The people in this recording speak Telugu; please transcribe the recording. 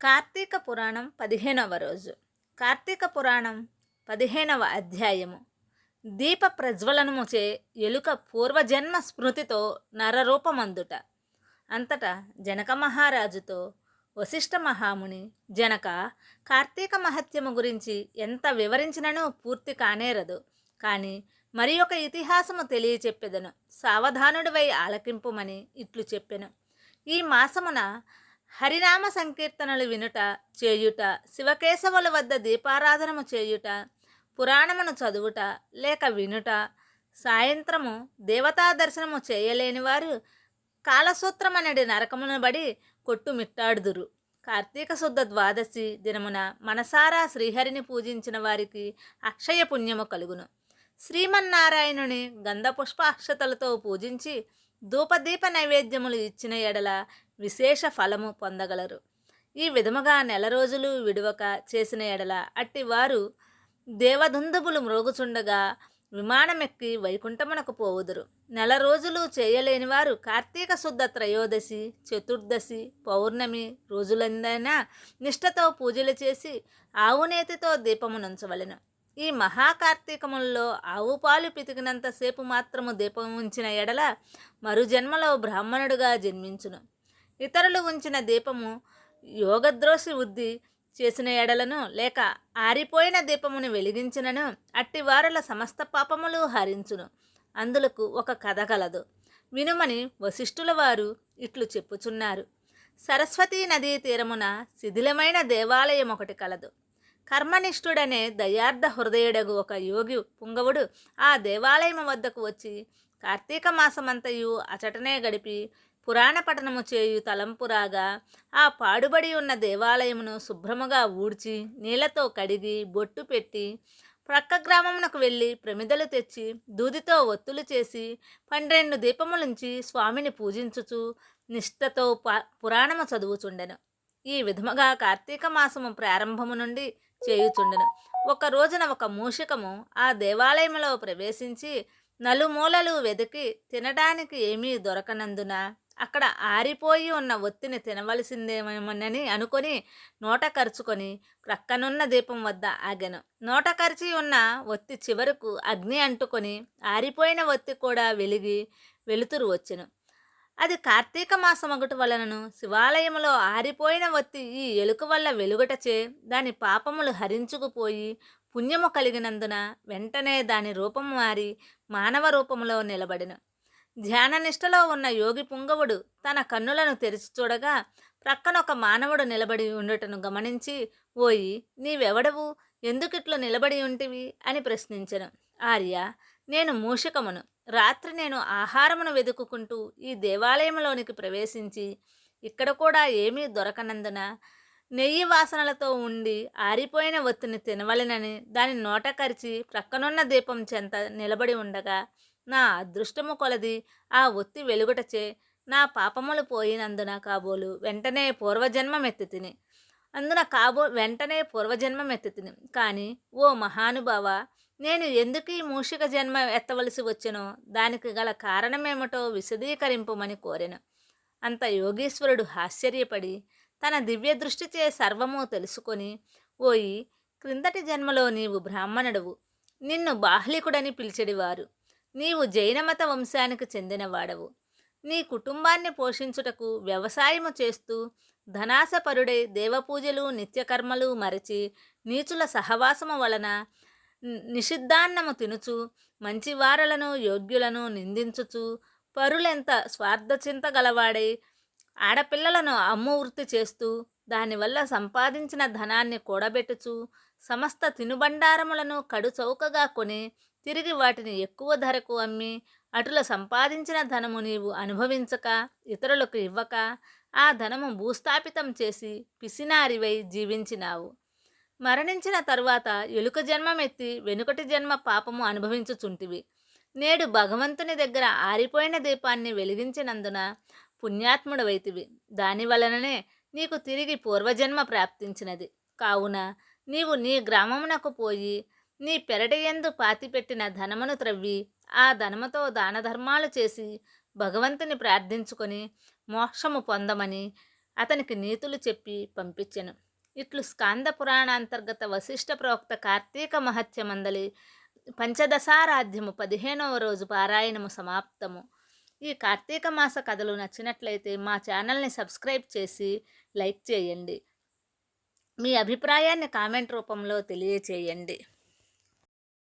కార్తీక పురాణం 15వ రోజు. కార్తీక పురాణం 15వ అధ్యాయము. దీప ప్రజ్వలనముచే ఎలుక పూర్వజన్మ స్మృతితో నరరూపమందుట. అంతటా జనక మహారాజుతో వశిష్ఠ మహాముని, జనక, కార్తీక మహత్యము గురించి ఎంత వివరించినను పూర్తి కానేరదు. కానీ మరి ఒక ఇతిహాసము తెలియచెప్పెదను, సావధానుడివై ఆలకింపుమని ఇట్లు చెప్పెను. ఈ మాసమున హరినామ సంకీర్తనలు వినుట, చేయుట, శివకేశవుల వద్ద దీపారాధనము చేయుట, పురాణమును చదువుట లేక వినుట, సాయంత్రము దేవతా దర్శనము చేయలేని వారు కాలసూత్రమనడి నరకమును బడి కొట్టుమిట్టాడుదురు. కార్తీక శుద్ధ ద్వాదశి దినమున మనసారా శ్రీహరిని పూజించిన వారికి అక్షయ పుణ్యము కలుగును. శ్రీమన్నారాయణుని గంధపుష్ప అక్షతలతో పూజించి ధూపదీప నైవేద్యములు ఇచ్చిన ఎడల విశేష ఫలము పొందగలరు. ఈ విధముగా నెల రోజులు విడువక చేసిన ఎడల అట్టివారు దేవదుందుబులు మ్రోగుచుండగా విమానమెక్కి వైకుంఠమునకు పోవుదురు. నెల రోజులు చేయలేని వారు కార్తీక శుద్ధ త్రయోదశి, చతుర్దశి, పౌర్ణమి రోజులందైనా నిష్ఠతో పూజలు చేసి ఆవునేతితో దీపమునుంచవలెను. ఈ మహాకార్తీకములలో ఆవు పాలు పితికినంతసేపు మాత్రము దీపం ఉంచిన ఎడల మరుజన్మలో బ్రాహ్మణుడుగా జన్మించును. ఇతరులు ఉంచిన దీపము యోగద్రోషి వృద్ధి చేసిన ఎడలను లేక ఆరిపోయిన దీపమును వెలిగించినను అట్టివారుల సమస్త పాపములు హరించును. అందులకు ఒక కథ కలదు, వినుమని వశిష్ఠుల వారు ఇట్లు చెప్పుచున్నారు. సరస్వతీ నదీ తీరమున శిథిలమైన దేవాలయం ఒకటి కలదు. కర్మనిష్ఠుడనే దయార్థ హృదయుడగు ఒక యోగి పుంగవుడు ఆ దేవాలయం వద్దకు వచ్చి కార్తీక మాసమంతయు అచటనే గడిపి పురాణ పఠనము చేయు తలంపురాగా ఆ పాడుబడి ఉన్న దేవాలయమును శుభ్రముగా ఊడ్చి నీళ్లతో కడిగి బొట్టు పెట్టి ప్రక్క గ్రామమునకు వెళ్ళి ప్రమిదలు తెచ్చి దూదితో ఒత్తులు చేసి 12 దీపములుంచి స్వామిని పూజించుచు నిష్ఠతో పురాణము చదువుచుండెను. ఈ విధముగా కార్తీక మాసము ప్రారంభము నుండి చేయుచుండెను. ఒక రోజున ఒక మూషికము ఆ దేవాలయంలో ప్రవేశించి నలుమూలలు వెతికి తినడానికి ఏమీ దొరకనందున అక్కడ ఆరిపోయి ఉన్న ఒత్తిని తినవలసిందేమోనని అనుకొని నోట కరుచుకొని ప్రక్కనున్న దీపం వద్ద ఆగెను. నోట కరిచి ఉన్న ఒత్తి చివరకు అగ్ని అంటుకొని ఆరిపోయిన ఒత్తి కూడా వెలిగి వెలుతురు వచ్చెను. అది కార్తీక మాసమగుట వలనను శివాలయములో ఆరిపోయిన ఒత్తి ఈ ఎలుక వల్ల వెలుగుటచే దాని పాపములు హరించుకుపోయి పుణ్యము కలిగినందున వెంటనే దాని రూపము మారి మానవ రూపములో నిలబడెను. ధ్యాననిష్టలో ఉన్న యోగి పుంగవుడు తన కన్నులను తెరిచి చూడగా ప్రక్కనొక మానవుడు నిలబడి ఉండుటను గమనించి, ఓయి, నీవెవడవు, ఎందుకిట్లు నిలబడి ఉంటివి అని ప్రశ్నించెను. ఆర్య, నేను మూషికమును. రాత్రి నేను ఆహారమును వెతుక్కుంటూ ఈ దేవాలయంలోనికి ప్రవేశించి ఇక్కడ కూడా ఏమీ దొరకనందున నెయ్యి వాసనలతో ఉండి ఆరిపోయిన ఒత్తిని తినవలెనని దాని నోట కరిచి ప్రక్కనున్న దీపం చెంత నిలబడి ఉండగా నా అదృష్టము కొలది ఆ ఒత్తి వెలుగుటచే నా పాపములు పోయినందున కాబోలు వెంటనే పూర్వజన్మమెత్తితిని కానీ ఓ మహానుభావ, నేను ఎందుకు ఈ మూషిక జన్మ ఎత్తవలసి వచ్చెనో దానికి గల కారణమేమిటో విశదీకరింపుమని కోరెను. అంత యోగీశ్వరుడు ఆశ్చర్యపడి తన దివ్య దృష్టిచే సర్వము తెలుసుకొని, ఓయి, క్రిందటి జన్మలో నీవు బ్రాహ్మణుడవు, నిన్ను బాహ్లికుడని పిలిచెడివారు. నీవు జైనమత వంశానికి చెందినవాడవు. నీ కుటుంబాన్ని పోషించుటకు వ్యవసాయము చేస్తూ ధనాసపరుడై దేవపూజలు నిత్యకర్మలు మరచి నీచుల సహవాసము వలన నిషిద్ధాన్నము తినుచు మంచివారలను యోగ్యులను నిందించుచు పరులెంత స్వార్థచింత గలవాడై ఆడపిల్లలను అమ్ము వృత్తి చేస్తూ దానివల్ల సంపాదించిన ధనాన్ని కూడబెట్టుచు సమస్త తినుబండారములను కడు చౌకగా కొని తిరిగి వాటిని ఎక్కువ ధరకు అమ్మి అటుల సంపాదించిన ధనము నీవు అనుభవించక ఇతరులకు ఇవ్వక ఆ ధనము భూస్థాపితం చేసి పిసినారివై జీవించినావు. మరణించిన తరువాత ఎలుక జన్మమెత్తి వెనుకటి జన్మ పాపము అనుభవించుచుంటివి. నేడు భగవంతుని దగ్గర ఆరిపోయిన దీపాన్ని వెలిగించినందున పుణ్యాత్ముడవైతివి. దానివలననే నీకు తిరిగి పూర్వజన్మ ప్రాప్తించినది. కావున నీవు నీ గ్రామమునకు పోయి నీ పెరటియందు పాతిపెట్టిన ధనమును త్రవ్వి ఆ ధనముతో దానధర్మాలు చేసి భగవంతుని ప్రార్థించుకొని మోక్షము పొందమని అతనికి నీతులు చెప్పి పంపించెను. ఇట్లు స్కాంద పురాణాంతర్గత వశిష్ఠ ప్రోక్త కార్తీక మహత్యమందలి పంచదశారాధ్యము 15వ రోజు పారాయణము సమాప్తము. ఈ కార్తీక మాస కథలు నచ్చినట్లయితే మా ఛానల్ని సబ్స్క్రైబ్ చేసి లైక్ చేయండి. మీ అభిప్రాయాన్ని కామెంట్ రూపంలో తెలియచేయండి.